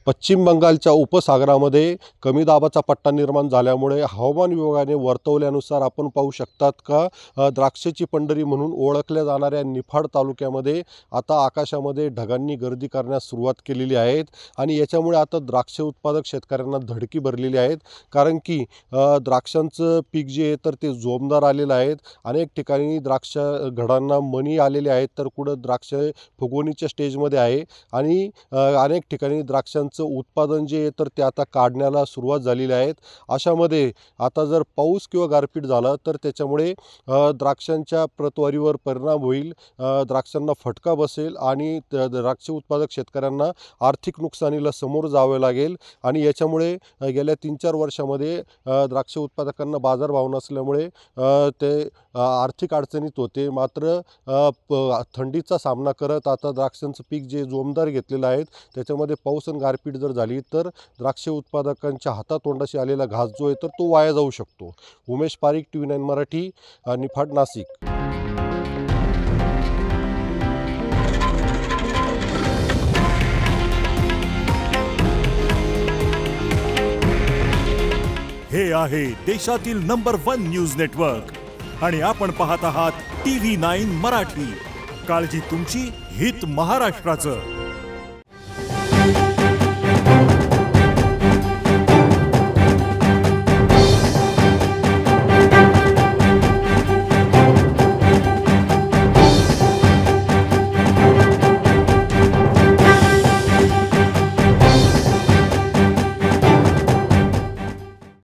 पश्चिम बंगालच्या उपसागरामध्ये कमी दाबाचा पट्टा निर्माण झाल्यामुळे हवामान विभागाने वर्तवल्यानुसार आपण पाहू शकतात का द्राक्षाची पंढरी म्हणून ओळखल्या जाणाऱ्या निफाड तालुक्यामध्ये आता आकाशामध्ये ढगांनी गर्दी करण्यास सुरुवात केलेली आहेत आणि याच्यामुळे आता द्राक्ष उत्पादक शेतकऱ्यांना धडकी भरलेली आहेत. कारण की द्राक्षांचं पीक जे आहे तर ते जोमदार आलेलं आहेत. अनेक ठिकाणी द्राक्ष घडांना मणी आलेले आहेत, तर कुठं द्राक्ष फुगवणीच्या स्टेजमध्ये आहे आणि अनेक ठिकाणी द्राक्षांचं उत्पादन जे आहे तर ते आता काढण्याला सुरुवात झालेली आहेत. अशामध्ये आता जर पाऊस किंवा गारपीट झाला तर त्याच्यामुळे द्राक्षांच्या प्रतवारीवर परिणाम होईल, द्राक्षांना फटका बसेल आणि द्राक्ष उत्पादक शेतकऱ्यांना आर्थिक नुकसानीला समोर जावे लागेल. आणि याच्यामुळे गेल्या 3-4 वर्षामध्ये द्राक्ष उत्पादकांना बाजारभाव नसल्यामुळे ते आर्थिक अडचणीत होते. मात्र थंडीचा सामना करत आता द्राक्षांचं पीक जे जोमदार घेतलेलं आहे त्याच्यामध्ये पाऊस आणि गारपीट जर झाली तर द्राक्ष उत्पादकांच्या हातातोंडाशी आलेला घास जो आहे तर तो वाया जाऊ शकतो. उमेश पारिक, TV9 मराठी, निफाड, नाशिक. हे आहे देशातील नंबर 1 न्यूज नेटवर्क आणि आपण पाहत आहात TV9 मराठी. काळजी तुमची, हित महाराष्ट्राचं.